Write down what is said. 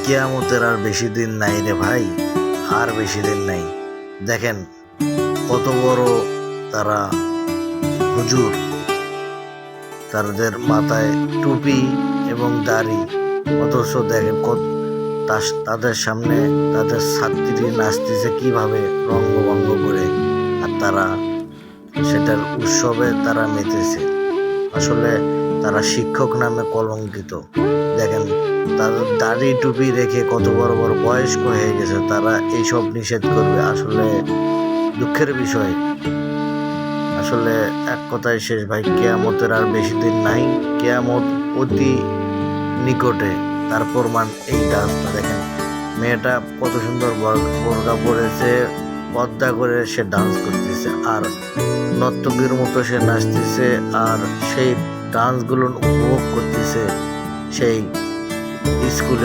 কিয়ামতের আর বেশি দিন নাই রে ভাই, আর বেশি দিন নাই। দেখেন কত বড় তারা হুজুর, তাদের মাথায় টুপি এবং দাড়ি, অথচ দেখেন তাদের সামনে তাদের ছাত্রী নাচতেছে কিভাবে রঙ্গভঙ্গ করে, আর তারা সেটার উৎসবে তারা মেতেছে। আসলে তারা শিক্ষক নামে কলঙ্কিত। দেখেন তাদের দাড়ি টুপি রেখে কত বড় বড় বয়স্ক হয়ে গেছে, তারা এইসব নিষেধ করবে? আসলে দুঃখের বিষয়। আসলে এক কথায় শেষ ভাই, কিয়ামতের আর বেশি দিন নাই, কিয়ামত অতি নিকটে। তার প্রমাণ এই ডান্সটা দেখেন, মেয়েটা কত সুন্দর বোরকা পরেছে, পর্দা করে সে ডান্স করতেছে, আর নর্তকীর মতো সে নাচতেছে, আর সেই ডান্সগুলো উপভোগ করতেছে সেই স্কুলে